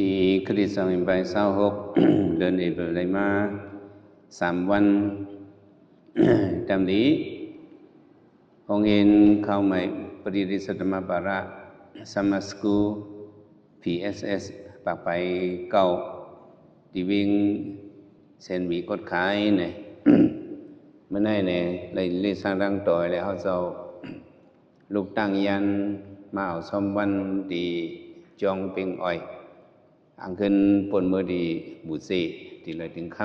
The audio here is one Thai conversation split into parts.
ปีคริสต์ศักราช26 เดือนเอพฤลมา3 วันตามนี้องค์เอ็นเข้ามาปฏิริษธรรมบาระซัมมาสกู PSS ปากไปเก่าที่วิ่งเส้นมีกดขายเนี่ยเมื่อไหร่เนี่ยเลยสร้างรังต่อยแล้วเขาจะลูกตั้งยันมาเอาสมวันดีจองเป็งอ้อยอังขึ้นปนมือดีบุษรีที่เลยถึงค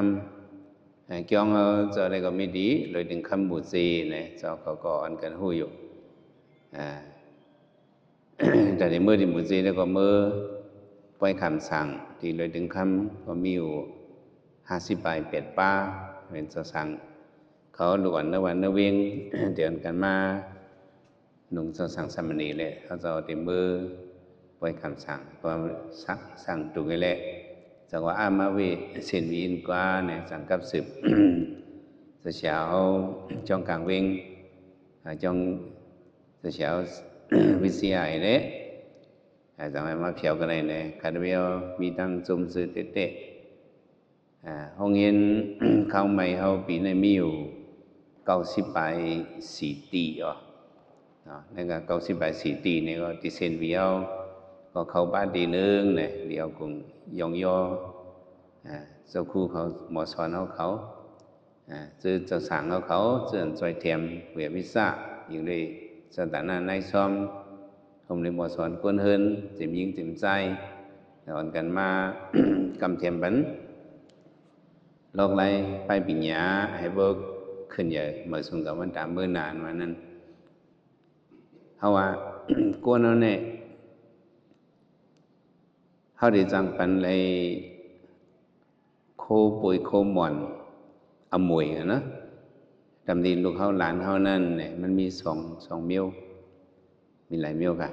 ำจองเอาเจออะไรก็ไม่ดีเลยถึงคำบุษรีเนี่ยเจ้าเขาก็อันกันหู้อยู่แต่ในมือที่บุษรีแล้วก็มือปล่อยคำสั่งที่เลยถึงคำก็มีอยู่50 ปลาย8 ป้าเป็นจะสั่งเขาหลวนนวันนเวงเดือนกันมาหนุ่งจะสั่งสามณีเลยเขาจะเอาเต็มมือปล่อยคำสั่งพอสั่งตุกเลยจังว่าอามาเวเส้นวีนกว่าเนี่ยสั่งกับสืบจะเช้าจ้องกลางเวงจ้องจะเช้าวิเศษเลยจังว่ามาเพียวกันเลยเนี่ยคาร์เวลมีตั้งจุ่มซื้อเตะห้องเย็นเข้าใหม่เข้าปีในมีอยู่90 ปลาย4 ตีอ๋อนั่นก็90 ปลาย4 ตีเนี่ยก็ติเซนเวียวก็เข้าบ้านดีนึงเนี่ยเดี๋ยวคงยองย่อเจ้าคู่เขาหมอสอนเขาซื้อเจ้าสั่งเขาเสื่อจอยเทียมเวียวิซ่าอย่างเลยสถานะในซ้อมผมเลยหมอสอนก้นเฮินเต็มยิงเต็มใจแต่อ่อนกันมากำเทียมบันลอกไรไปปิญญาให้เบิกขึ้นใหญ่เมื่อส่งกับวันตามเมื่อนานวันนั้นเขาว่าก้นเอาเนี่ยเขาได้จังปันเลยโคปุยโคหมอนอมวยนะดำดินลูกเขาหลานเขานั่นเนี่ยมันมีสองเมียวมีหลายเมียวค่ะ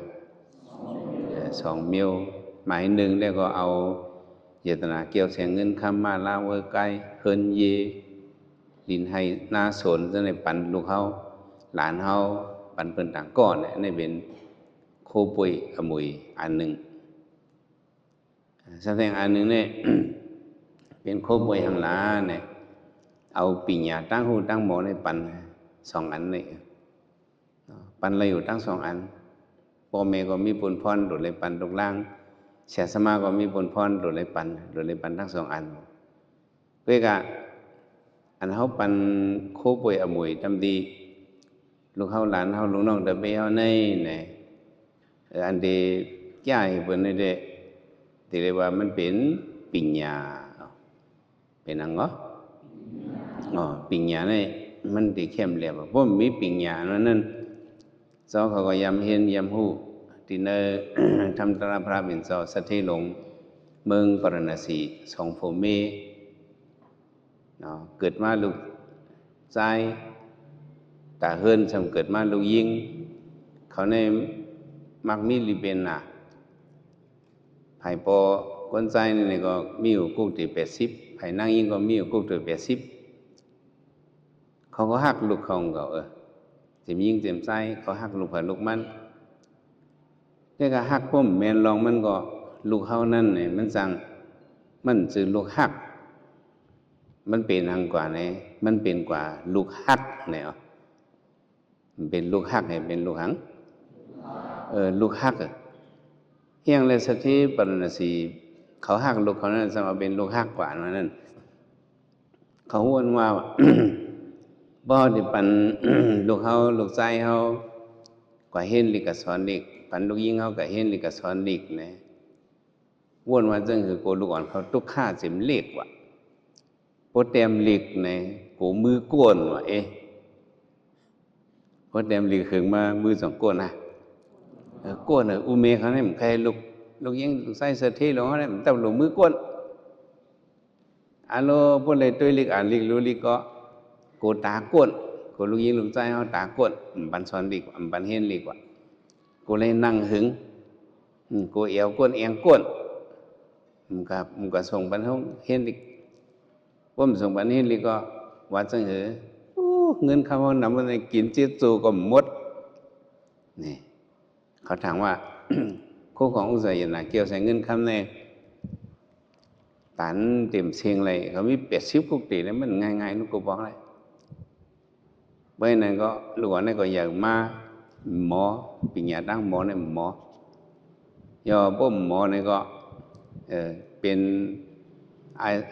2 เมียวหมายหนึ่งแล้วก็เอาเจตนาเกี่ยวแสงเงินคำมาลาเวอร์ไกเฮินเยดินให้หน้าสนจะในปันลูกเขาหลานเขาปันเป็นต่างก้อนเนี่ยในเป็นโคปุยอมวยอันหนึ่งแสดงอันหนึ่งเนี่ย เป็นโคปุยหังลาเนี่ยเอาปิญญาตั้งหูตั้งหมอในปัน2 อันเนี่ยปันอะไรอยู่ตั้ง2 อันพ่อแม่ก็มีปุนพรโดดเลยปันตรงล่างเสียสมาก็มีปุนพรโดดเลยปันทั้ง2 อันเพื่อกันอันเขาปันโคปุยอมวยทำดีลูกเขาหลานเขาลูกน้องเดบเบี้ยในเนี่ยอันเดียใหญ่เปิดในเด็กที่เรียกว่ามันเป็นปิญญาเป็นอังก็ปิญญาเนี่ยมันที่เข้มเรียบเพราะมีปิญญานั้นเจ้าเขาก็ยำเห็นยำหูที่เนอทำตราพระเป็นเจ้าสัตย์หลงเมืองปรณสี2 โพเมเกิดมาลูกใจตาเฮิรนจำเกิดมาลูกยิงเขาในมักมีลิเบนน่ะไผ่ปอคนใจนี่ก็มีอยู่กุ๊กที่80ไผ่นั่งยิงก็มีอยู่กุ๊กที่80เขาก็หักลูกเขาเต็มยิงเต็มใจเขาหักลูกไผ่ลูกมันแต่ก็หักพุ่มแมนลองมันก็ลูกเขานั่นเนี่ยมันสั่งมันจือลูกหักมันเป็นทางกว่าเนี่ยมันเป็นกว่าลูกหักเนี่ยมันเป็นลูกหักเนี่ยเป็นลูกหังลูกหักเฮียงเลยสักที่ปรณสีเขาหักลูกเขานั่นจะมาเป็นลูกหักกว่านั่นเขาวนว่าบ่ที่ปันลูกเขาลูกใจเขากว่าเห็นลิกสอนลิกปันลูกยิงเขาก็เห็นลิกสอนลิกนะวนว่าจังคือโกลูกอ่อนเขาตุกฆ่าเจ็มเล็กว่ะโปเตมลิกนะโกมือก้นว่ะโปเตมลิกถึงมามือ2 ก้นนะก้นอุเมเขาเนี่ยมันใครลูกยิงลูกใส่เสื้อที่ลงเขาเนี่ยมันต้องลงมือก้นอัลโลพวกเลยตัวลิกอ่านลิกรู้ลิกก็โกตาก้นโกลูกยิงลูกใจเขาตาก้นบันซ้อนลิกบันเห็นลิกว่าโกเลยนั่งหึงโกเอวก้นเอียงก้นมันก็ส่งบันห้องเห็นลิกว่ามันส่งบันเห็นลิกก็ว่าจังเหรอเงินเขานำมากินเจี๊ยบจูก็หมดนี่เขาถามว่าคู่ของอุตสาหยนะเกี่ยวใส่เงินคำแน่ ตันเต็มเชียงเลยเขามี80 กุฏิแล้วมันง่ายๆนุกก็บอกเลยเพราะฉะนั้นก็หลวงนี่ก็อยากมาหมอปัญญาตั้งหมอเนี่ยหมอย่อบ่มหมอนี่ก็เป็น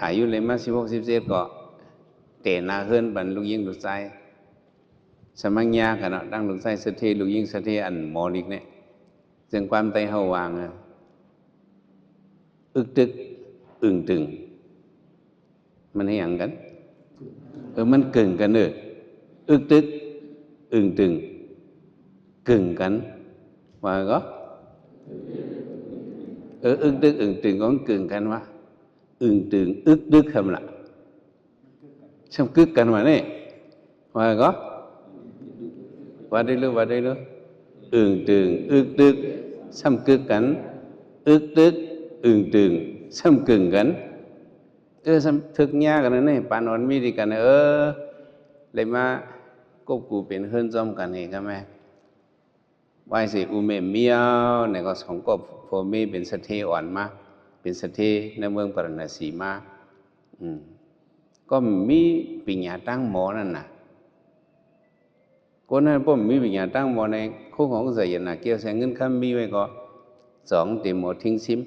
อายุเลยมา16-17ก็เตะนาเฮิรนบันลูกยิงลูกชายสมังยากันเนาะตั้งลูกชายสะเทลูกยิงสะเทอันหมอลิกเนี่ยจึงความใจเฮาวางอึกตึกอึ่งตึงมันให้หยังกันมันกึ่งกันอึกตึกอึ่งตึงกึ่งกันว่าก็อึกตึกอึ่งตึงก็กึ่งกันวะอึ่งตึงอึกตึกคำละช่างกึกกันวะนี่ว่าก็ว่าได้รู้อึ่งตึงอึกตึกซ้ำกึกกันอึกตึกอึ่งตึงซ้ำกึ่งกันซ้ำทึกยากันนี่ปานอนมีดีกันเลยมากบกูเป็นเฮิรนจอมกันนี่ก็แม่วายสิอุเมเมียวเนี่ยก็ของกบพอมีเป็นสะเทอ่อนมาเป็นสะเทในเมืองปรณสีมาก็มีปัญญาตั้งหมอนั่นน่ะคนนั้นผมมีปัญญาตั้งหมอในคู่ของใจเย็นน่ะเกี่ยวแสงเงินคำมีไว้ก็2ติหมอทิ้งซิม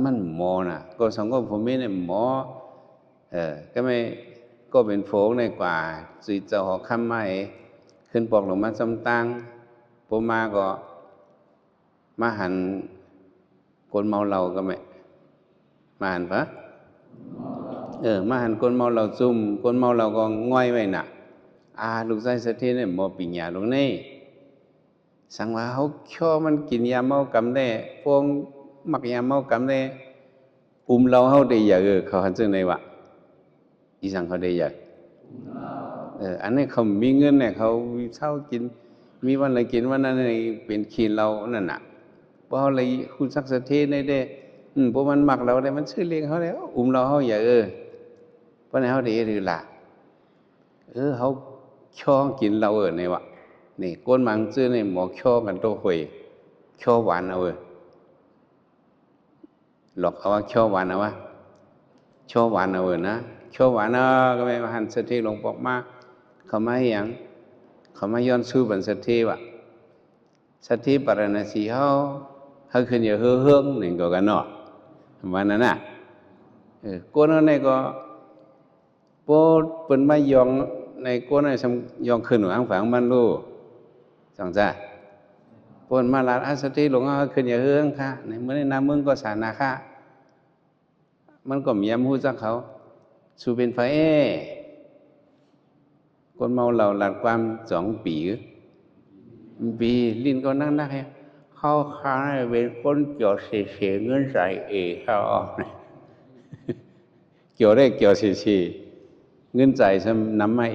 มันหมอน่ะก็สองก็ผมมีเนี่ยหมอก็ไม่ก็เป็นโฟงในกว่าจุยเจ้าหอคำไม่ขึ้นปอกลงมาจำตังปมาก็มาหันคนเมาเราก็ไม่มาหันปะมาหันคนเมาเราซุ่มคนเมาเราก็ง่อยไว้น่ะลูกชายสะเทเนี่ยหมอปิญญาลงนี่สังว่าเขาช่อมันกินยาเมากำได้พวงมักยาเมากำได้เราเขาได้อยากเขาหันซึ่งในวะอีสังเขาได้อยากอันนี้เขามีเงินเนี่ยเขาเช่ากินมีวันอะไรกินวันนั้นเป็นขีนเรานั่นน่ะเพราะอะไรคุณสักสะเทในได้เพราะมันมักเราได้มันชื่อเลี้ยงเขาแล้วเราเขาอยากเพราะในเขาได้หรือล่ะเขาช่อกินเราในวะนี่ก้นมังซื้อในหมอช่อกันโตหวยช่อหวานเอาหลอกเอาว่าช่อหวานเอาวะช่อหวานเอานะช่อหวานก็ไม่มาหันสะเทลงปอกมาเขามาให้ยังเขามาย้อนสู้บนสะเทวะสะเทปรณสีเขาขึ้นอย่าเฮืองหนึ่งก็กันเนาะวันนั้นน่ะก้นนั้นในก็โปเป็นมายองในก้นนั้นยองขึ้นหวังฝังมันรู้สังจ้าปนมาลาอาสติหลวงขึ้นอย่าเฮืองค่ะในเมื่อในน้ำมึงก็สานาค่ะมันก็มียำหูจักเขาสู่เป็นไฟคนเมาเหล่าหลัดความ2 ปีลิ้นก็นั่งให้เข้าค้างเป็นคนเกี่ยวเสียเงินใส่เข้าออกเกี่ยวได้เกี่ยวเสียเงินใจซ้ำน้ำมา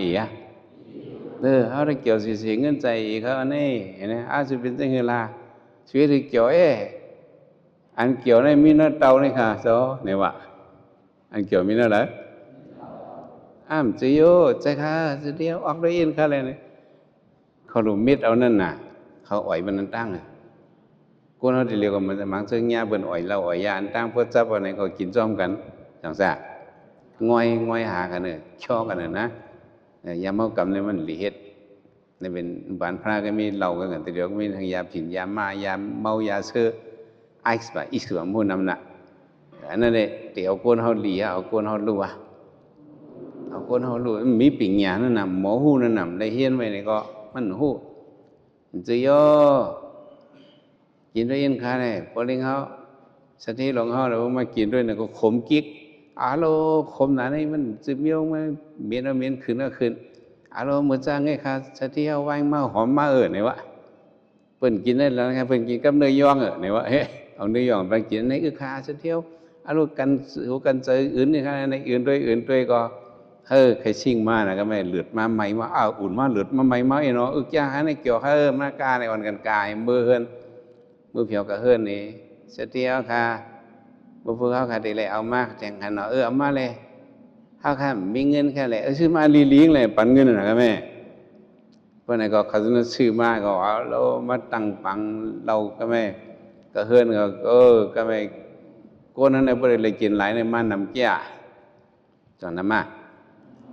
เขาได้เกี่ยวเสียเงินใจเขาอันนี้เห็นไหมจะเป็นเรื่องละชีวิตที่เกี่ยวอันเกี่ยวในมีน้าเตานี่ค่ะเนี่ยวะอันเกี่ยวมีน้าอะไรจะโยใจค่ะจะเดียวออกได้ยินค่ะอะไรเนี่ยเขาดูมิดเอานั่นน่ะเขาอ่อยมันนั่นตั้งคนเขาที่เรียกว่ามันมังเชิงยาเบิ่นอ่อยเราอ่อยยาอันตั้งเพื่อจับอะไรก็กินจ้อมกันจังซะง่อยหากันช่อกันนะยาเมากำเนี่ยมันหลีเฮ็ดในเป็นบ้านพระก็มีเหล้ากันแต่เดียวก็มีทั้งยาผินยามายาเมายาเสื้อไอซ์ป่ะอีสวมพูดนำน่ะอันนั้นเลยเดี๋ยวเอาคนเขาหลีเอาคนเขารู้เอาคนเขารู้มีปิ่งยานั่นน่ะหมอหูนั่นน่ะได้เฮียนไว้นี่ก็มันหูจะย่อกินได้ยินค่ะเนี่ยพอเลี้ยงเขาสติหลงเขาแล้วมากินด้วยเนี่ยก็ขมกิ๊กโลขมหนานี่มันจะเมียวมาเมียนเมียนขึ้นก็ขึ้นโลเหมือนจ้างไงค่ะสติเอาไว้มาหอมมาเนี่ยวะเปิ่นกินได้แล้วนะครับเปิ่นกินกับเนยย่องเนี่ยวะเอาเนยย่องไปกินในค่ะสติเอาลูกกันใจอื่นนี่ค่ะในอื่นด้วยก็ใครชิงมานะก็ไม่เหลือดมาใหม่มาอุ่นมาเหลือดมาใหม่มาเนาะจ้าในเกี่ยวมากาในวันกันกายมือเพียวกับนี่สติเอาค่ะบ่เพื่อเขาค่ะได้เลยเอามาแจ้งกันเนาะเอามาเลยเขาค่ะมีเงินแค่เลยซื้อมาลีงเลยปันเงินน่ะครับแม่เพราะไหนก็เขาซื้อมาก็เอาเรามาตั้งปังเราก็แม่ก็ก็ไม่ก ก้นนั้นในบริเลยกินหลายในมานำแก่จอนน้ำมา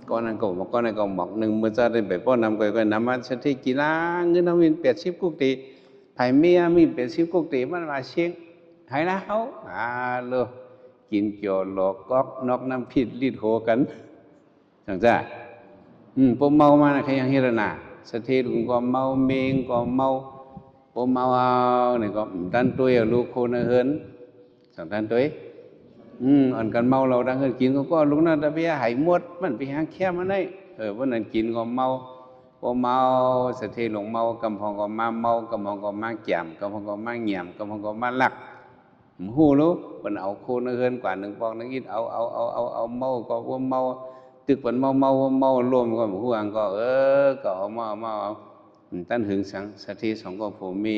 ก้อนนั้นก็บอกก้อนนั้นก็บอกหนึ่งมือจะได้ไปป้อนนำก็น้ำมาเสถีกีฬาเงินน้ำมิน80กุกตีไผ่เมียมี80กุกตีมันมาเชียงให้นะเขาเลยกินเกี่ยวหลอกก๊อกนอกน้ำพิษรีดโหกันจังจ้าพวกเมามาใครยังเฮรนาเสถีลุงก็เมาเมงก็เมาพวกเมาเนี่ยก็ดันตัวลูกคนเฮินจังดันตัวอันกันเมาเราดังเฮินกินก็ลุกนั่นแต่เบี้ยหายหมดมันไปหาแค่มันได้วันนั้นกินก็เมาพอเมาเสถีหลงเมากำพองก็มาเมากำพองก็มาแก่มกำพองก็มาแง่มกำพองก็มาลักหูรู้มันเอาโคนเฮินกว่าหนึ่งปองนึงอิดเอาเมาก็ว่าเมาตึกมันเมารวมก็หัวก็ก็เอามาตั้นหึงสังสถิสองก็ผมมี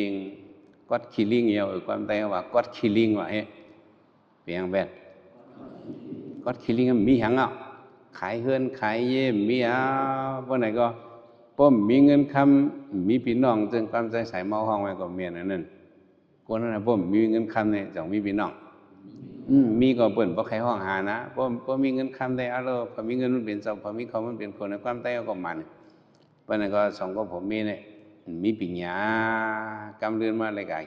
ก็คิลิงเหี่ยวความใจว่าก็คิลิงว่าเปียงแบดก็คิลิงมีหังอ่ะขายเฮือนขายเย่มีวันไหนก็ป้อมมีเงินคำมีพี่น้องจึงความใจใส่เมาห้องไว้ก็เมียนั่นคนนั้นป้อมมีเงินคำเนี่ยจังมีพี่น้องมีก็เปิ่นเพราะใครห้องหานะเพราะมีเงินคำได้เอาพอมีเงินมันเป็นเจ้าพอมีเขามันเป็นคนในความใจก็มันวันนั้นก็สองก็ผมมีเนี่ยมีปิญญากำเรือนมาอะไรกัน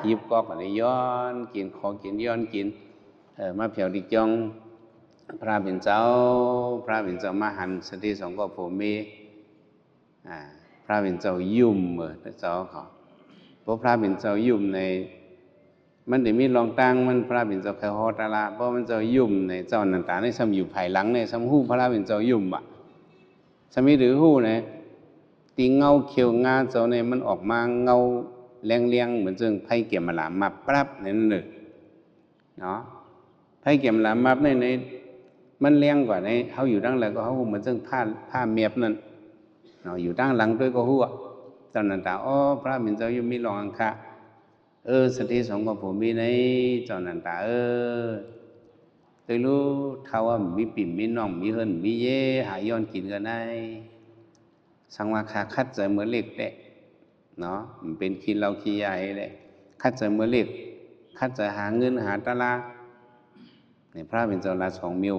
ยิบกอกอะไรย้อนกินขอกินย้อนกินมาเผียวดิจงพระเป็นเจ้ามาหันสติสองก็ผมมีพระเป็นเจ้ายุ่มเจ้าเขาเพราะพระเป็นเจ้ายุ่มในมันได้มีรองตั้งมันพระเป็นเจ้าแค่ฮอตาลาเพราะมันเจ้ายุ่มในเจ้านันตาในซ้ำอยู่ภายหลังในซ้ำหู้พระเป็นเจ้ายุ่มสมิหรือหู้เนี่ยตีเงาเขียวงาเจ้าเนี่ยมันออกมาเงาแรงเหมือนจึงไพ่เกี่ยมมาหลามมาปรับนั่นเลยเนาะไพ่เกี่ยมหลามมาในมันแรงกว่าในเขาอยู่ดั้งแล้วก็เขาเหมือนจึงผ้าเมียบนั่นเนาะอยู่ดั้งหลังด้วยก็หัวเจ้านันตาพระเป็นเจ้ายุ่มมีรองอังคะสติสองกับผมมีในเจ้านันตาเคยรู้เท่าว่ามีปิ่มมีน้องมีเฮินมีเย่หาย้อนกินกันได้สังวาคาคัดใจเมื่อเล็กแหละเนาะมันเป็นขี้เราขี้ใหญ่แหละคัดใจเมื่อเล็กคัดใจหาเงินหาตะลาเนี่ยพระเป็นเจ้าลา2 มิ้ว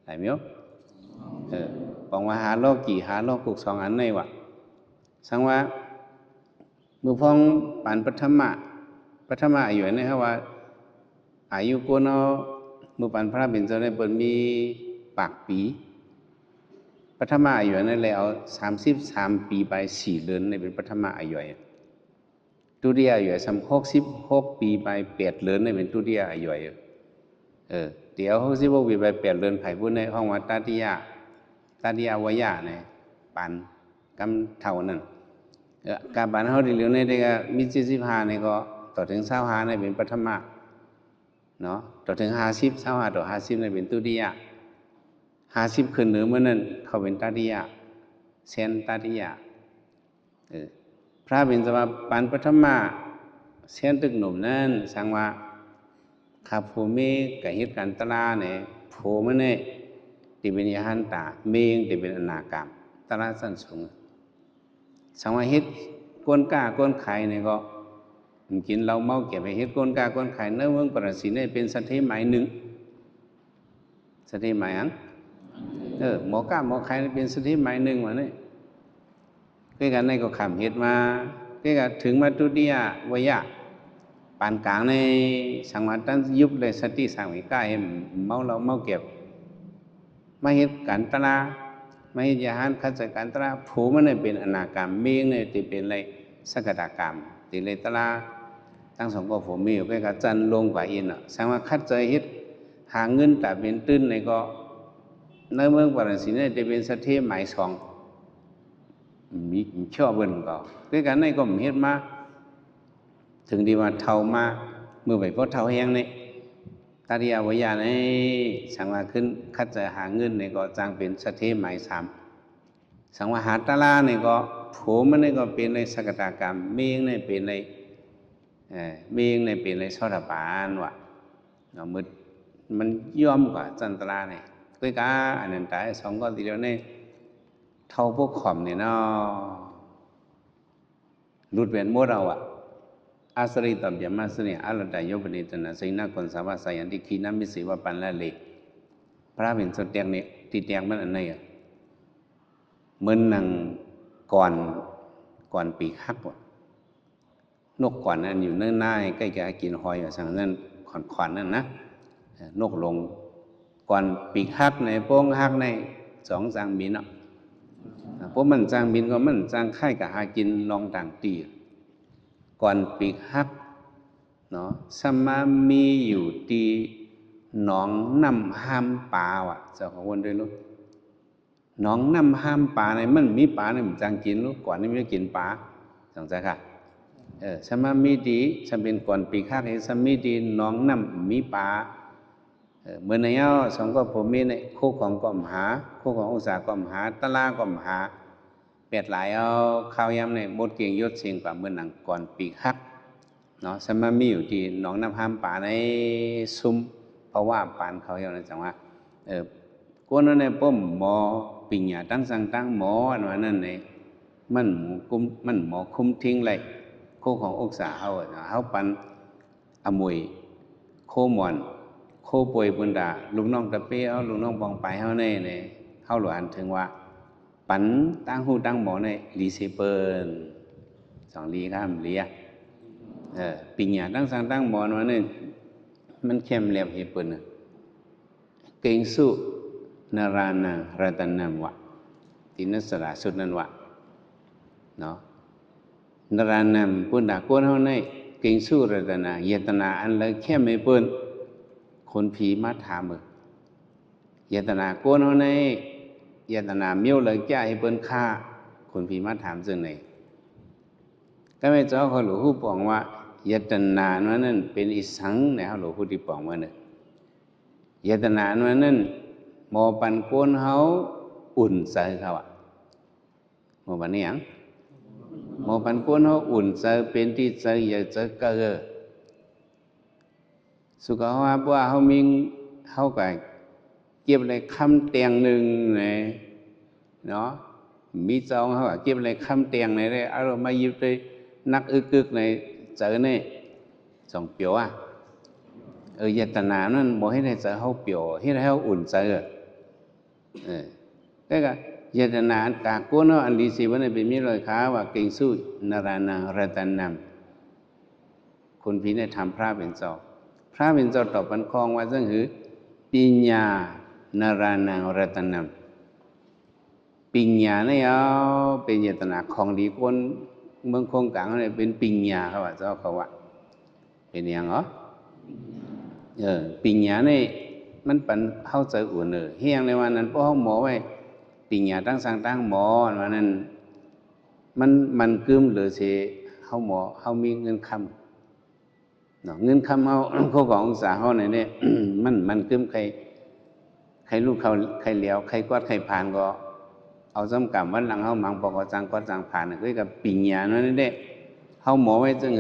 หลายมิ้วบอกว่าหาโลกี่หาโลกุก2 อันในวะสังว่ามือพองปานปัทมะอยู่ในครับว่าอายุโกนมือปานพระเป็นเจ้าในเปิดมีปากปีปัทมะอายุนั่นเลยเอา33 ปีไป4 เดือนในเป็นปัทมะอายุตุเดียอายุ66 ปีไป8 เดือนในเป็นตุเดียอายุเดี๋ยว66 ปีไป8 เดือนไผ่พูดในห้องว่าตาติยาวายะเนี่ยปันกำเท่านั้นการบ้านเขาดีเหลือในเด็กมี75เนี่ยก็ต่อถึง25เนี่ยเป็นปัทมะเนาะต่อถึง50 25ต่อ50เนี่ยเป็นตุติยะ50ขึ้นเหนือเมื่อนั้นเขาเป็นตาติยะเซนตาติยะพระเป็นสมาปันปัทมะเซนตึกหนุ่มนั้นสังว่าข้าภูมิกับเหตุการณ์ตลาเนี่ยโผมันเนี่ยที่เป็นยหันตาเมงที่เป็นอนากรรมตลาสั้นสูงสังว่าเฮ็ดก้นกล้าก้นไข่เนี่ยก็กินเราเมาเก็บไปเฮ็ดก้นกล้าก้นไข่เนื้อเมืองปรสินเนี่ยเป็นสัตย์หมายหนึ่งสัตย์หมายอันหมอกล้าหมอไข่เป็นสัตย์หมายหนึ่งวะเนี่ยคือกันในก็ขำเฮ็ดมาคือกันถึงมาตุติยะวายะปานกลางในสังวรตั้งยุบเลยสติสังวิกายเมาเราเมาเก็บมาเฮ็ดการตลาไม่ยาหันขัดจัดการตราผูมันเนี่ยเป็นอนากรรมมีเนี่ยที่เป็นอะไรสักตากรรมที่เลยตราตั้งสองก็ผมมีอยู่ใกล้กับจันลงกว่าอินสังว่าคัดใจเฮ็ดหาเงินแต่เป็นตื้นในก็ในเมืองปรสินเนี่ยจะเป็นสัตย์หมายสองมีชอบเบิ่นก็คือกันในก็มีเฮ็ดมาถึงดีว่าเท่ามามือไปเพราะเท่าแห้งนี่ตาติยาวายะในสังว่าขึ้นคัดจะหาเงินในก็จ้างเป็นสัตย์หมาย3สังว่าหาตลาในก็โผมันในก็เป็นในสักตากรรมเมงในเป็นในเมงในเป็นในสอดปานว่ะเนาะมันย่อมกว่าจันตลาเนี่ยคือกาอันนั้นตายสองก็ทีเดียวในเท่าพวกขอมเนี่ยเนาะรุดเวียนหมดเอา อาสริตอบยามาสเนี่ยอรตายปนิตนะสินะคนสาวาสายันติขีนามิสิวปันละเลพระเป็นสดแตงเนี่ยติแตงมันอันไหนอ่ะเหมือนนางก่อนปีกฮักว่ะนกก่อนนั้นอยู่เนื้อหน้าใกล้จะกินหอยอยู่สั่งนั้นขอนนั่นนะนกลงก่อนปีกฮักในโป้งฮักในสองจางบินเนาะเพราะมันจางบินก็มันจางไข่กับหากินลองต่างตีก่อนปีกฮักเนาะสมามีอยู่ที่หนองน้ำห้ามปลาว่ะเจ้าของวันด้วยลูกหนองน้ำห้ามปลาในมันมีปลาในมันจางกินลูกก่อนนี่ไม่กินปลาสงสัยค่ะสมามีดีฉันเป็นก่อนปีกฮักให้สมามีดีหนองน้ำมีปลาเมื่อในเอาสองก็ผมมีในคู่ของก่อมหาคู่ของอุตสาหก่อมหาตะลาก่อมหาเปียดหลายเอาข้าวยำในบดเกียงยศเสียงกว่าเมื่อหนังก่อนปีกฮักเนาะสมามีอยู่ที่หนองน้ำห้ามปลาในซุ้มเพราะว่าปานเขาอย่างนั้นจังว่ากวนนั้นในป้มหมอปิญญาตั้งสังตั้งหมออันนั้นในมันหมอคุ้มทิ้งเลยคู่ของอุตสาหเขาปันอมวยโคมอนโคป่วยบุญดาลูกน้องตะเปียวลูกน้องปองไปเขาในเขาหลวนถึงว่าปันตั้งหูตั้งหมอในลีเซเปิลสองลีครับเลียปิญญาตั้งสังตั้งหมอวันนี้มันเข้มเรียบเฮเปิลเก่งสู้นารานารัตนัมวะตินัสระสุดนันวะเนาะนารานัมปุณดาโกนเขาในเก่งสู้รัตนาเยตนาอันเลยเข้มเฮเปิลคนผีมาถามเยตนาโกนเขาในเยตนาเมียวเลยแก้ให้เปิ้นฆ่าคนผีมาถามซึ่งไหนก็ไม่เจ้าเขาหลวงผู้ปองว่าเยตนานั้นเป็นอิสังในเขาหลวงผู้ที่ปองว่าเนี่ยเยตนานั้นหมอปันโกนเขาอุ่นใจเขาอ่ะหมอปันนี่ยังหมอปันโกนเขาอุ่นใจเป็นที่ใจอยากจะเกิดสุขภาพว่าเขามีเขาก็เก็บอะไรคำเตียงหนึ่งเนี่ยเนาะมีจองเขาก็เก็บอะไรคำเตียงไหนได้เอามาหยิบไปนักอึกในเจอเนี่ยสองเปียวอ่ะเยตนานั่นบอกให้ในเจอเขาเปียวให้ในเขาอุ่นใจก็เยตนากาโกนอันดีสิวันนี้เป็นมีรอยขาว่าเก่งสู้นารานารัตนัมคนพี่ได้ทำพระเป็นเจ้าพระเป็นเจ้าตอบปันคองว่าซึ่งคือปิญญานารานังรัตนัมปิญญาเนี่ยเอาเป็นเจตนาของดีคนเมืองคงกลางเนี่ยเป็นปิญญาเขาว่าเจ้าเขาว่าเป็นอย่างเหรอปิญญาเนี่ยมันเป็นเข้าใจอุ่นเฮียงในวันนั้นพวกเขาหมอไว้ปิญญาตั้งสังตั้งหมอวันนั้นมันกึมหรือเสียเขาหมอเขามีเงินคำเงินคำเขาขององศาเขาเนี่ยมันกึมใครลูกเขาใครเลี้ยวใครกวาดใครผ่านก็เอาสมกับวันหลังเขามังปอกจังกวาดจังผ่านก็กับปิญญานั่นเด้เขาหมอไว้จึง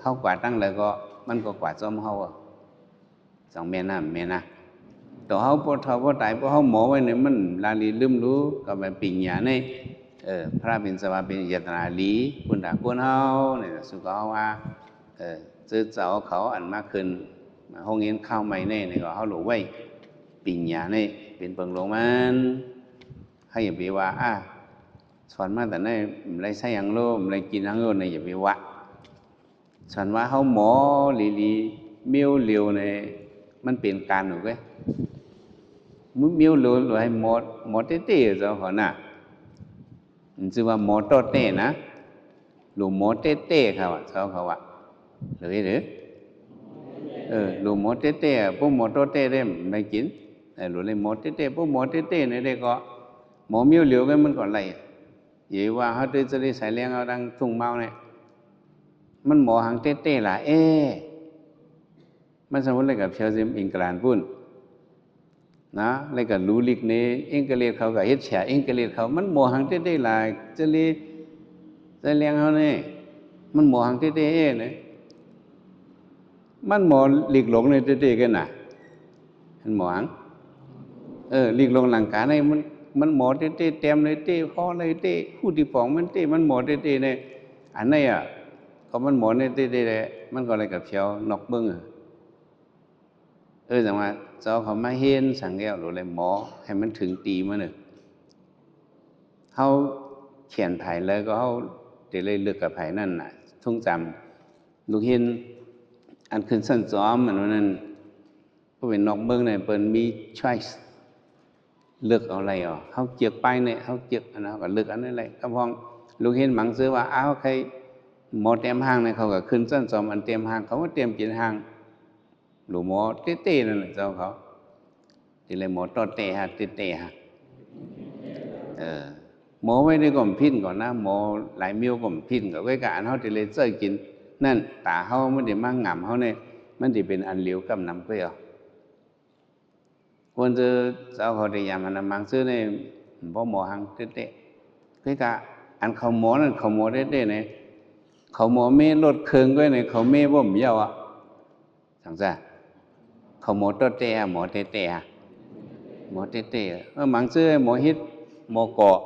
เขากวาดตั้งเลยก็มันก็กวาดซ้อมเขาสองแม่นะต่อเขาพอเท่าพอตายพอเขาหมอไว้เนี่ยมันลาลีลืมรู้ก็เป็นปิญญาเนี่ยพระเป็นสวาเป็นเจตนาลีคุณด่าคนเขาเนี่ยสุขเขาว่าซื้อเจ้าเขาอันมากขึ้นห้องเรียนเข้าใหม่เนี่ยก็เขาหลงไว้ปิญญาเนี่ยเป็นเปิงหลงมันให้อย่าไปว่าสอนมาแต่เนี่ยไรใช่ยังโลมไรกินยังโลมเนี่ยอย่าไปว่าสอนว่าเขาหมอลีเมียวเหลียวเนี่ยมันเปลี่ยนการหนูก็มึงเมียวเหลียวหรือให้หมอเต้ๆเจ้าเขาน่ะมันชื่อว่าหมอโตเต้นะหรือหมอเต้ๆเขาเจ้าเขาว่าหรือหรือหมอเต้ๆพวกหมอโตเต้ได้ไม่กินหรือเลยหมอเต้ๆพวกหมอเต้ๆเนี่ยได้ก็หมอเมียวเหลียวกันมันก่อนไรอย่าว่าเขาจะได้ใส่เลี้ยงเอาดังทุ่งเมาเนี่ยมันหมอหางเต้ๆล่ะมันสมมติอะไรกับเชลซิมอิงกลานพุ่นนะอะไรกับลูลิกเนี่ยเองก็เรียกเขากับเฮ็ดแฉเองก็เรียกเขามันหมอหางเต้ๆล่ะจะเลี้ยงเขาเนี่ยมันหมอหางเต้ๆเนี่ยมันหมอหลีกหลงในเต้ๆกันน่ะมันหมอหังหลีกหลงหลังกาในมันหมอเต้ๆเต็มเลยเต้พ่อเลยเต้ผู้ที่ปองมันเต้มันหมอเต้ๆเนี่ยอันนี้ ก็มันหมอนี่ได้แหละมันก็เลยกับเขียวนอกเบิ่งจังว่าเจ้าเขามาเฮ็ดสั่งแล้วหรืออะไรหมอให้มันถึงตีมันน่ะเฮาเขียนไผเลยก็เฮาได้เลยเลือกกับไผนั่นน่ะท่องจำลูกเห็นอันขึ้นสั้นซ้อมมันนั้นก็เป็นนอกเบิ่งเนี่ยเปิ้นมี choice เลือกเอาอะไรเขาเจียกไปเนี่ยเขาเจียกอันนั้นก็เลือกอันนั้นเลยก็พองลูกเห็นหมังซื้อว่าอ้าวใครหมอเตรียมห้างเนี่ยเขาก็ขึ้นสั้นซ้อมอันเตรียมห้างเขาก็เตรียมกินห้างหลูหมอเต้ๆนั่นแหละเจ้าเขาที่เลยหมอตอเต้ฮะเต้ๆฮะหมอไม่ได้ก่อมพินก่อนนะหมอหลายมิ้วก่อมพินก็ไว้กับอันเขาที่เลยเจอกินนั่นตาเขาไม่ได้มั่งงำเขาเนี่ยมันจะเป็นอันเหลียวกับน้ำเปรี้ยวควรจะเอาเขาได้ยามันมังซื้อในบ่หมอหังเต้ๆคือกับอันเขาหมอนั่นเขาหมอเต้ๆเนี่ยเขาหมอเมลดเคืองไว้เนี่ยเขาเมบ่มเยาสังจ้าเขาหมอตอเต้หมอเต้หมอเต้มังซื้อหมอฮิตหมอเกาะ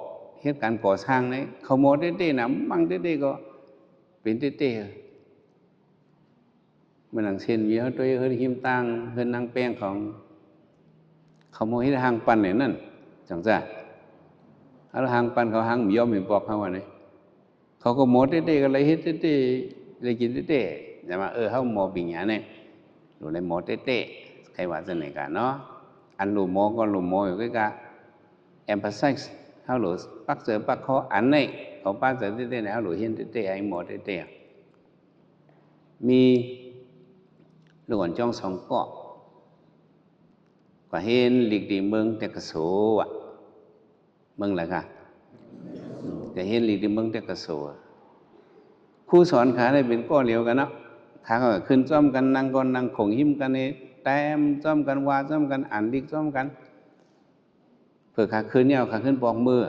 เหตุการณ์ก่อสร้างเนี่ยเขาหมอเต้ๆนะมังเต้ๆก็เป็นเต้ๆมันหลังเช่นมีเขาตัวเขาหิมตังเฮือนนางแป้งของเขาโมหิตหางปันเนี่ยนั่นจังจ้ะเอาหางปันเขาหางมียอมมีบอกเขาว่าเนี่ยเขาก็โมเต้ๆก็เลยเฮ็ดเต้ๆเลยกินเต้ๆแต่ว่าเขาโมปิญญาเนี่ยหรือเลยโมเต้ๆใครว่าจะไหนกันเนาะอันหลูโมก็หลูโมอยู่ก็กะ emphasize เขาหลูปักเสือปักเขาอันเนี่ยเขาปักเสือเต้ๆเนี่ยเขาหลูเห็นเต้ๆไอ้โมเต้ๆมีหลวงจ้องสองเกาะก็เห็นหลีกดีเมืองแต่กระโสเมืองอะไรค่ะก็เห็นหลีกดีเมืองแต่กระโสครูสอนขาได้เป็นก้อเหลียวกันเนาะขาก็ขึ้นจ้อมกันนั่งก่อนนั่งคงหิมกันนี่แต้มจ้อมกันว่าจ้อมกันอ่านดิกจ้อมกันเผื่อขาขึ้นเนี่ยขาขึ้นปอกมือ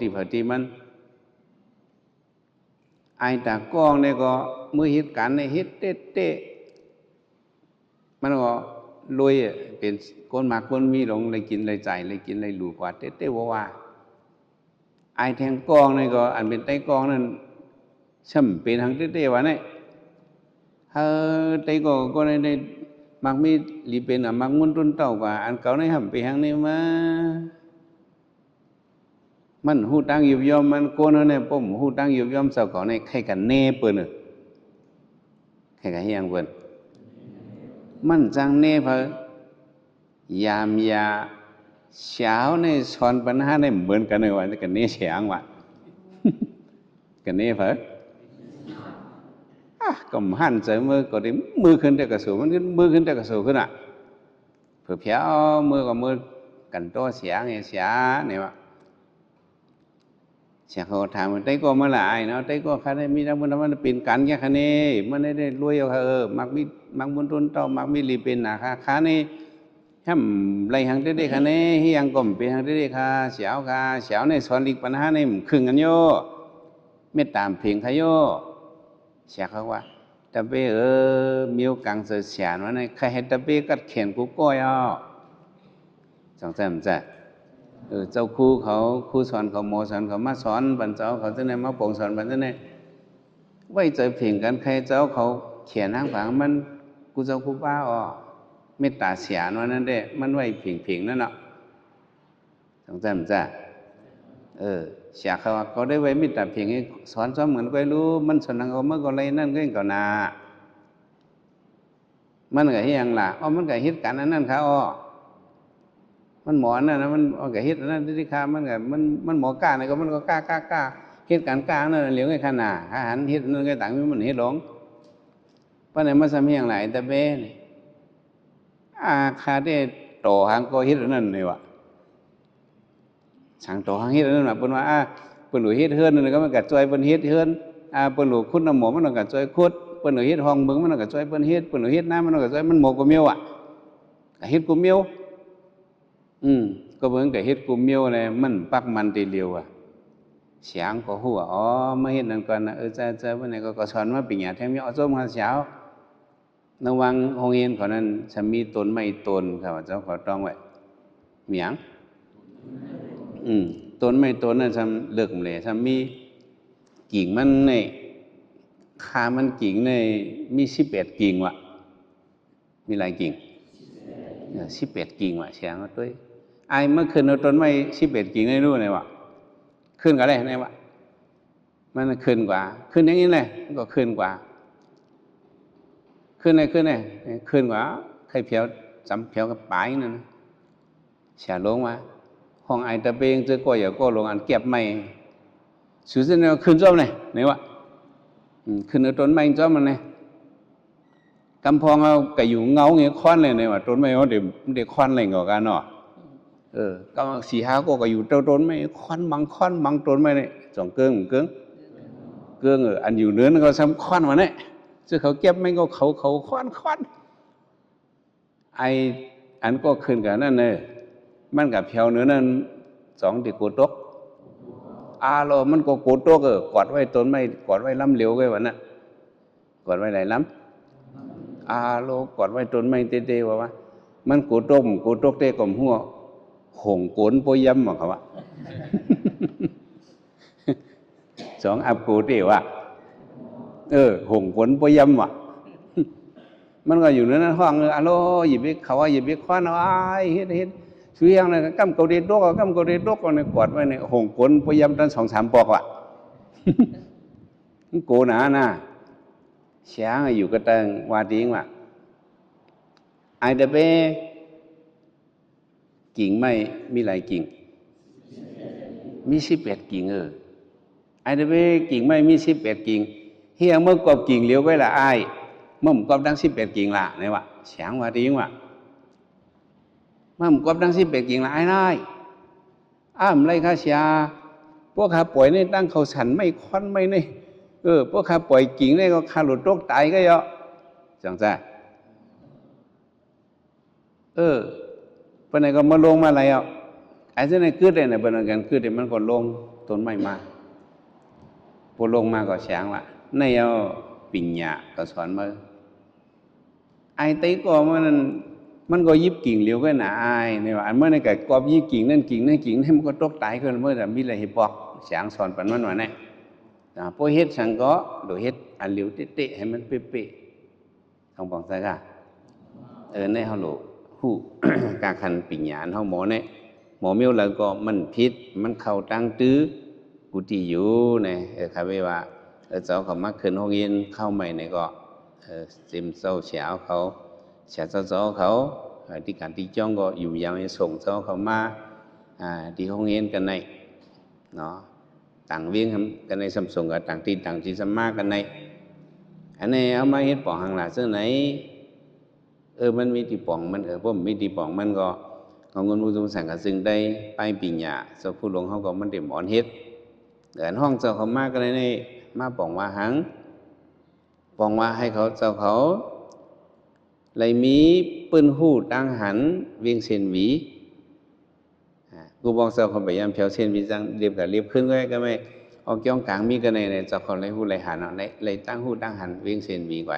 ตีเผื่อตีมันไอตากล้องเนี่ยก็มือฮิตกันในฮิตเต้มันก็รวยเป็นคนมากคนมีหลงเลยกินเลยใจเลยกินเลยหลูกว่าเต้ว่าไอแทงกองนี่ก็อันเป็นไต้กองนั่นช่ำเป็นทางเต้วะเนี่ยไต้ก็ในมักมีหลีเป็นมักมุนต้นเต่ากว่าอันเก่าในห่ำไปทางนี้มามันหูตั้งยุบยอมมันโกนเนี่ยป้มหูตั้งยุบยอมเสาก่อนในใครกันเน่เปิ้นใครกันเฮียงเปิ้นมันจังเน่เพอยามยาเช้าในสอนปัญหาในเหมือนกันเลยว่ากันเน่เสียงว่ะกันเน่เพก็หันใจมือก็ได้มือขึ้นแต่กระสูมันขึ้นมือขึ้นแต่กระสูขึ้นเผื่อเพี้ยมือกับมือกันโตเสียงเสียเนี่ยวะเสียเขาถามไต้ก็มาหลายเนาะไต้ก็คันมีนักบุญมันเป็นกันแค่คันนี้มันได้รวยเอามักมีมักบุญต้นเต้ามักมีรีเป็นนะค่ะนี่แฮมไรหังเด็กๆคันนี้เฮียงก่อมเป็นหังเด็กๆค่ะเสียวในสอนลีกปัญหาในครึ่งกันโยเมตตามเพียงทะโยเสียเขาว่าตะเบมีโอกาสเสียนว่าในใครให้ตะเบกัดเขียนกูก้อยจังใจมันจะเจ้าครูเขาครูสอนเขาหมอสอนเขามาสอนบรรเจ้าเขาจะไหนมาปงสอนบรรเจ้าไหนไว้ใจเพียงกันใครเจ้าเขาเขียนห้างผังมันกูเจ้าครูป้าเมตตาเสียนว่านั่นเด้มันไว้เพียงนั่นเนาะจังใจมันจะเสียเขาก็ได้ไว้มิตรเพียงให้สอนเหมือนก็รู้มันสนังเอาเมื่อก่อนไรนั่นก็ยังก่อนนามันก็เฮียงล่ะมันก็ฮิตกันอันนั้นค่ะมันหมอนั่นนะมันก็ฮิตอันนั้นที่ค่ะมันก็มันหมอกล้าเนี่ยก็มันก็กล้าฮิตกันกล้านั่นเหลียวไงขนาดอาหารฮิตนั่นก็ต่างมันฮิตหลงเพราะไหนมาสำเฮียงหลายแต่เบ้คาได้โตหางก็ฮิตอันนั้นเลยวะช่างโตหางฮิตอันนั้นแบบเป็นว่าเปิ้นหลุยเฮ็ดเฮือนนั่นก็มันก็จ่อยเปิ้นเฮ็ดเฮือนเปิ้นหลุคุณน้ำหมอมันก็จ่อยคุดเปิ้นหลุยเฮ็ดห้องเบิ่งมันก็จ่อยเปิ้นเฮ็ดเปิ้นหลุยเฮ็ดน้ำมันก็จ่อยมันหมอก็เมียวก็เฮ็ดกูเมียวก็เบิ่งก็เฮ็ดกูเมียวเลยมันปักมันตีเลียวเสียงก็ฮู้ว่ามาเฮ็ดนั่นก่อนนะจะวันไหนก็สอนมาปิญญาแท้มีส้มหาเช้าระวังโรงเรียนเขานั้นจะมีต้นไม้ต้นครับเจ้าขอต้องไว้มีหยังต้นไม้ต้นนั้นทำเลือกเลยทำมีกิ่งมันใน ขามันกิ่งในมี11กิ่งวะมีหลายกิ่ง11กิ่งวะเสียงเอาด้วยไอ้เมื่อคืนเอาต้นไม้11กิ่งให้รู้ไงวะขึ้นกับอะไรไงวะมันขึ้นกว่าขึ้นอย่างนี้เลยมันก็ขึ้นกว่าขึ้นเลยขึ้นกว่าใครเพียวจำเพียวกับปลายนั่นนะเสียลงมาห้องไอ้ตะเบงเจอก็อย่าก็ลงอันเก็บไม่สุดท้ายเนี่ยขึ้นจ้อมเลยไหนวะขึ้นเอาต้นไม้จ้อมมันเลยกำพองเอาไก่อยู่เงาเงี้ยควันเลยไหนวะต้นไม้เขาเดี๋ยวควันอะไรเงากันเนาะก็4-5ก็อยู่ต้นไม้ควันมังต้นไม้เนี่ยสองเกื้องอันอยู่เนื้อเขาซ้ำควันมาเนี่ยซึ่งเขาเก็บไม่ก็เขาควันไออันก็ขึ้นกันนั่นเลยมันกับเพียวเนื้อนั่น2ที่กูตกโลมันก็กูตกกอดไว้ต้นไม้กอดไว้ล้ำเหลวไว้วันน่ะกอดไว้ไหนล้ำโลกอดไว้ต้นไม้เต้ๆว่ามันกูตกเต้กลมหัวหงโกนโปยำมาเขาว่า2อับกูเต้ว่าหงโกนโปยำว่ะมันก็อยู่ในนั้นห้องโลหยิบเขาว่าหยิบคว้านเอาเฮ็ดซื้อยังเลยกำเกาเดดกกำเกาเดดกในกอดไว้ในหงโกนโปยำตั้ง2-3 ปอกว่ะโกหนาน่ะเสียงอยู่กระตังว่าดิ้งว่ะไอเดเบกิ่งไม้มีหลายกิ่งมี11กิ่งไอเดเบกิ่งไม้มี11กิ่งเฮียเมื่อกอบกิ่งเลี้ยวไว้ละเมื่อมกอบดัง11กิ่งละนี่วะเสียงว่าดิ้งว่ะเมื่อมกอบดัง11กิ่งละได้ไรข้าเสียพวกข้าป่วยนี่ตั้งเขาสันไม่ค่อนไม่นี่พวกข้าป่วยกิ่งนี่ก็ข้าหลุดโรคตายก็เยอะจังจ้ะปนไหนก็มาลงมาอะไรไอ้เจ้าไหนคืดเลยเนี่ยปนกันคืดเลยมันก็ลงต้นไม้มาพอลงมาก็เสียงว่าในเอาปิญญาก็สอนมาไอ้ตีก็มันก็ยิบกิ่งเลี้ยวก็หนาเนี่ยว่าเมื่อในไก่กอบยิบกิ่งนั่นมันก็ตกตายกันเมื่อแต่มีอะไรให้บอกเสียงสอนปันมันว่าเนี่ยพอเฮ็ดสังก็โดยเฮ็ดอันเลี้ยวเตะให้มันเป๊ะๆต้องบอกซะค่ะในเฮาโลผู้ กาคันปิญญาเฮาหมอเนี่ยหมอเมียวแล้วก็มันผิดมันเข้าตั้งตื้อกุฏิอยู่เนี่ยครับว่าเจ้าเขามาขึ้นห้องเรียนเข้าใหม่เนี่ยก็เต็มเศร้าเสียเขาเสียเจ้าเขาที่การที่จ้องก็อยู่ยาวให้ส่งเจ้าเขามาที่ห้องเรียนกันในเนาะต่างเวียงกันในสัมสงกับต่างที่สมากันในอันนี้เอามาเฮ็ดปองหังหลาเสื้อไหนมันมีที่ป่องมันพวกมีที่ป่องมันก็ของเงินมูลสั่งกับซึ่งได้ไปปิญญาเจ้าผู้หลวงเขาก็มันได้หมอนเฮ็ดเดินห้องเจ้าเขามากันเลยนี่มาป่องว่าหังป่องว่าให้เขาเจ้าเขาเลยมีปืนหู้ตั้งหันเวียงเส้นหวีกูบอกเจ้าเขาพยายามเพียวเส้นหวีจังเรียบกับเรียบขึ้นก็ไม่ออกย่องกลางมีกันในเจ้าเขาเลยหู้เลยหันเลยตั้งหู้ตั้งหันเวียงเส้นหวีกว่า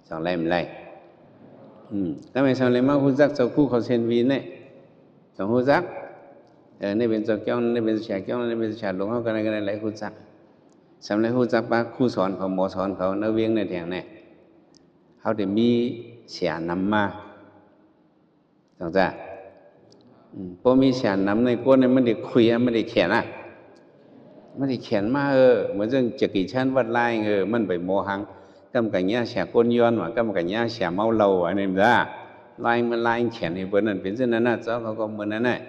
สองไรมันไรถ้าไม่ชาวเลยมาหูจักเจ้าคู่เขาเซนวีเนี่ยสองหูจักนี่เป็นเจ้าเจ้านี่เป็นเสียเจ้านี่เป็นเสียหลวงเขากันอะไรหลายหูจักสำหรับหูจักป้าคู่สอนเขาหมอสอนเขาเนื้อเวียงในแถงเนี่ยเขาจะมีเสียนำมาจังจ้ะพอมีเสียนำในก้นเนี่ยมันได้คุยมันได้เขียนมันได้เขียนมาเหมือนเรื่องจักรีชั้นวัดไล่มันไปโมหังกำกับเนี้ยเสียก้นย้อนว่ากำกับเนี้ยเสียเมาเหล้าอันนี้จ้าไล่มันไล่เขียนให้เปิ้นนั่นเป็นเช่นนั้นนะเจ้าเขาก็เหมือนนั้นแหละ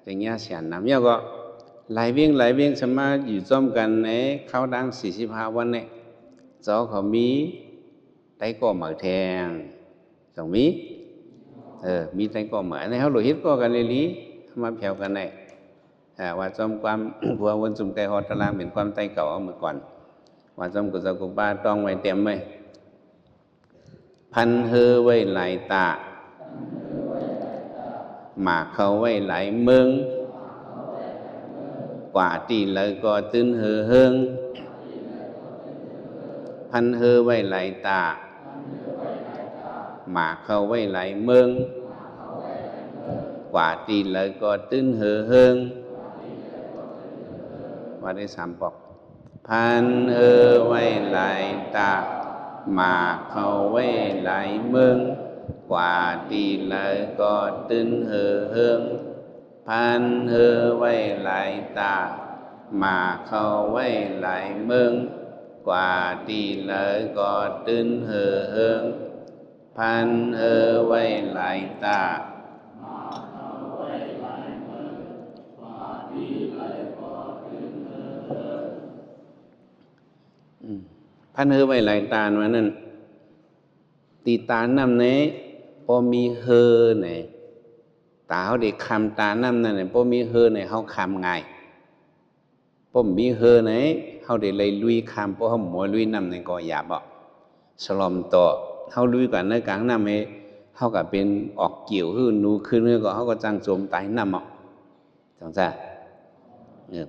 แต่เนี้ยเสียน้ำเนี้ยก็ไหลเวียงสมาอยู่จ้อมกันในเข้าดัง45 วันเนี่ยเจ้าเขามีไต้ก่อหมากแทงต้องมีไต้ก่อหมากในเขาหลุดฮิตก็กันเลยลีมาแผ่วกันในว่าจ้อมความบัววนจุ่มไก่หอตารางเป็นความไต้เก่าเอาเมื่อก่อนว่าจำกุศลกุบาต้องไว้เต็มไหมพันเฮอไว้หลายตาหมากเขาไว้หลายเมืองกว่าตีเลยก็ตื้นเฮอเฮิงพันเฮอไว้หลายตาหมากเขาไว้หลายเมืองกว่าตีเลยก็ตื้นเฮอเฮิงว่าได้3 ปอก พันไว้หลายตามาเข้าไว้หลายเมืองกว่าตีเลยก็ตึนเฮืองพันไว้หลายตามาเข้าไว้หลายเมืองกว่าตีเลยก็ตึนเฮืองพันไว้หลายตาพันไว้หลายตาวันนั้นตีตาน้ำเนพอมีไหนตาเขาได้คำตาน้ำนั่นเนี่ยพอมีไหนเขาคำไงพอมีไหนเขาได้เลยลุยคำพอเขาหมวยลุยน้ำในก็หยาบอ่ะสลอมต่อเขาลุยกันในกลางน้ำเขาก็เป็นออกเกี่ยวนูขึ้นก็เขาก็จังโจมตายน้ำอ่ะจังจ้ะ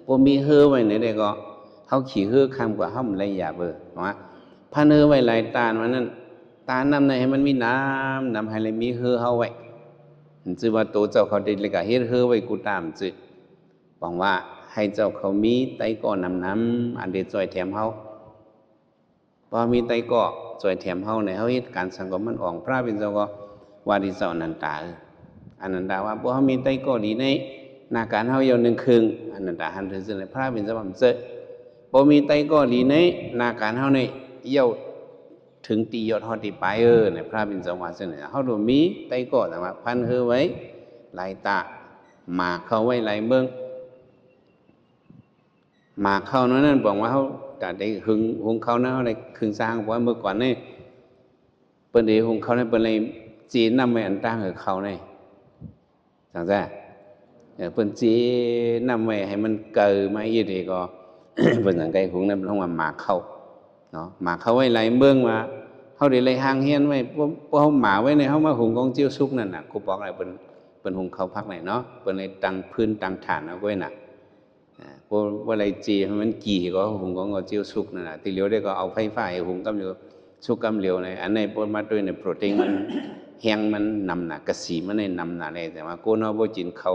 พอมีไว้ไหนได้ก็เขาขี่คำกว่าเขามันเลยหยาบนะพันไว้หลายตาวันนั้นตาน้ำในให้มันมีน้ำให้เลยมีเขาไว้จื่อว่าโตเจ้าเขาได้เลยก็เฮ็ดไว้กูตามจื่อบอกว่าให้เจ้าเขามีไตก่อน้ำอันเดจอยแถมเฮาพอมีไตก่อจอยแถมเฮาในเฮาเฮ็ดการสังกมันออกพระเป็นเจ้าก็ว่าที่เจ้าอนันตาอนันตาว่าบ่เฮามีไตก่อดีในนาการเฮาอยู่1ครึ่งอนันตาหันถึงซื่อเลยพระเป็นเจ้าบ่เจ้อบ่มีไตก่อดีในนาการเฮาในเย่าถึงตียอดฮอดที่ปลายเนี่ยพระบิณฑบาตเนี่ยเฮาดูมีไตก่อแต่ว่าพันไว้หลายตาหมากเข้าไว้หลายเมืองหมากเข้านั้นบอกว่าเขาจะได้หุงเขานั้นเขาได้คึงสร้างเพราะเมื่อก่อนนี่เปิ้นได้หุงเขานั้นเปิ้นเลยจีนนำไว้อันตั้งเขานี่จังซั่นเปิ้นจีนำไว้ให้มันเกิดมาอีกก็ เปิ้นสังไกหุงนั้นต้องว่าหมากเข้าเนาะหมากเข้าไว้หลายเมืองมาเขาได้เลยห่างเฮียนไว้พวกเขาหมาไว้ในเขามาหุงกองจิ้วซุกนั่นน่ะกูบอกอะไรเป็นหุงเขาพักไหนเนาะเป็นในตั้งพื้นตั้งฐานเอาไว้น่ะพวกอะไรจีมันกี่ก็หุงกองจิ้วซุกนั่นน่ะทีเหลียวได้ก็เอาไฟฟ้าหุงกำเหลียวซุกกำเหลียวในอันในพวกมาด้วยในโปรตีนมันแห้งมันนำหนักกระสีมันในนำหนักเลยแต่ว่ากูเนาะพวกจินเขา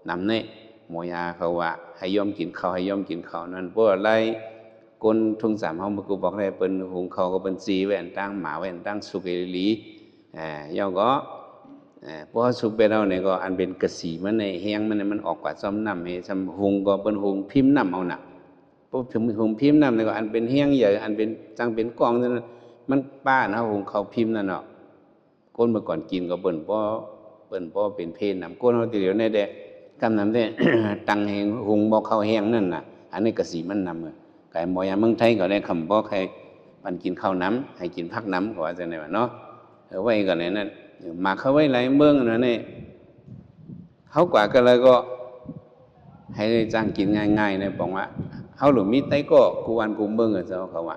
นำเนี่ยหมอยาเขาว่าให้ย่อมกินเขาให้ย่อมกินเขานั่นพวกอะไรคนทุ่งสามเฮาบ่กูบอกได้เปิ้นหุงเขาก็เปิ้นจีไว้อันตั้งหมาไว้อันตั้งสุกอีหลีย่อก็พอสุกไปแล้วเนี่ยก็อันเป็นกระสีมันในแห้งมันออกกว่าซ้อมน้ำให้ซ้ำหุงก็เปิ้นหุงพิมพ์น้ำเอาน่ะพวกหุงพิมพ์น้ำเนี่ยก็อันเป็นแห้งใหญ่อันเป็นจังเป็นกองนั้นมันป้านะหุงเขาพิมพ์นั่นเนาะคนเมื่อก่อนกินก็เปิ้นบ่เป็นเพศน้ำคนเฮาทีเดียวในแดะกำน้ำได้ ตังแห้งหุงบ่เข้าแห้งนั่นน่ะอันนี้กระสีมันนำไก่หมอยาเมืองไทยก็ได้คำบอกให้มันกินข้าวน้ำให้กินผักน้ำก็ว่าจะไหนวะเนาะไว้ก่อนเลยนั่นมาเขาไว้หลายเมืองนั่นนี่เขากว่าก็เลยก็ให้จ้างกินง่ายๆเนี่ยบอกว่าเขาหลุมมีไต้ก็กูวันกูเมืองเจ้าเขาว่า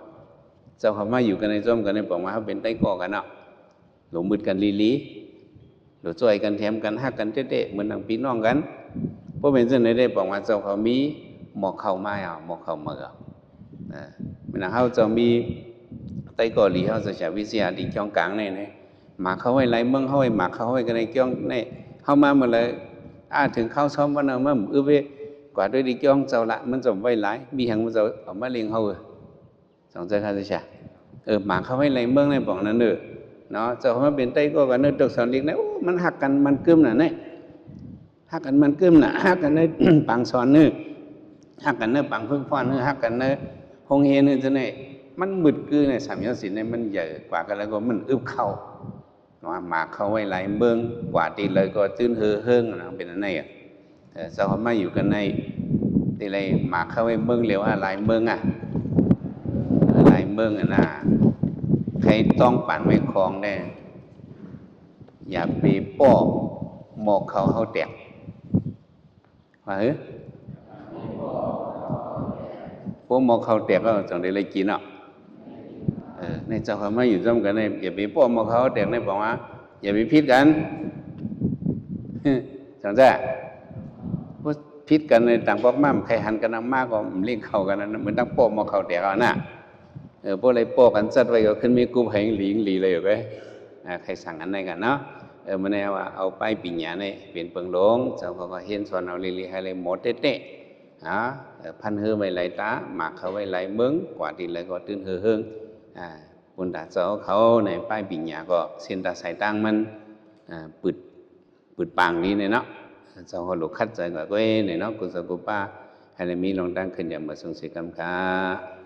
เจ้าเขามาอยู่กันในจ้อมกันในบอกว่าเขาเป็นไต้ก็กันเนาะหลุมมืดกันลีหรือช่วยกันแถมกันฮักกันเต๊ะๆเหมือนดังพี่น้องกันเพราะเป็นเช่นนั้นได้บอกว่าเจ้าเขามีหมอกเข้ามาหมอกเข้ามาmình là hao cho mi tay cò lì haoจะวิทยาดีจ้องกลางnày này màเขาให้ไรเมืองเขาให้มาเขาให้กันในจ้องnàyเข้ามาหมดเลยถึงเข้าซ้อมวันนั้นมันเว้ยกว่าด้วยดีจ้องเจ้าละมันจะไว้หลายมีหังมันจะเอามาเลี้ยงเขาสองใจเขาจะมาเขาให้ไรเมืองในบอกนั้นเนาะเจ้าเขาเป็นไต้ก็กันเนื้อตกสอนเลี้ยงเนี่ยมันหักกันมันกึ้มน่ะเนี่ยหักกันมันกึ้มน่ะหักกันในปังสอนเนื้อหักกันเนื้อปังพึ่งฟ้อนเนื้อหักกันเนื้อหงเฮนี่จะเนี่ยมันมืดคือในสามยอดศิลป์เนี่ยมันใหญ่กว่ากันแล้วก็มันอึบเข้าว่าหมากเข้าไว้หลายเมืองกว่าตีเลยก็ตื้นเฮืองนะเป็นอะไรแต่เจ้าเขามาอยู่กันในตีเลยหมากเข้าไว้เมืองเหลียวหลายเมืองหลายเมืองนะใครต้องปั่นไว้คลองได้อย่าไปป้อหมอกเขาแตกว่าพวกหมอกเขาแตกก็จังได้เลยกินในเจ้าเขามาอยู่ร่วมกันในอย่าไปป้อหมอกเขาแตกในบอกว่าอย่าไปพิษกันจังจ้ะพวกพิษกันในต่างพวกมั่มใครหันกันมากก็เลี้ยงเขากันนะเหมือนตั้งป้อหมอกเขาแตกเอาหน้าพวกอะไรป้อกันจัดไว้ก็ขึ้นมีกู้ภัยหลีเลยอยู่ไปใครสั่งกันในกันเนาะมันแนวว่าเอาไปปิญญาในเปลี่ยนเปิงหลงเจ้าเขาก็เห็นสอนเอาลีให้เลยหมดเตะ พันเฮือไว้ไหลตาหมากเขาไว้ไหลเมืองกว่าที่ไหลก็ตื่นเฮือเฮืองปุ่นตาเจ้าเขาในป้ายปิญญาก็เส้นตาสายตังมันปืดปางนี้เนี่ยเนาะเจ้าเขาหลุดคัดใจกว่าก็เนี่ยเนาะกุศลกุป้าให้มีลองตั้งขึ้นอย่างมาทรงศิกรรมค่ะ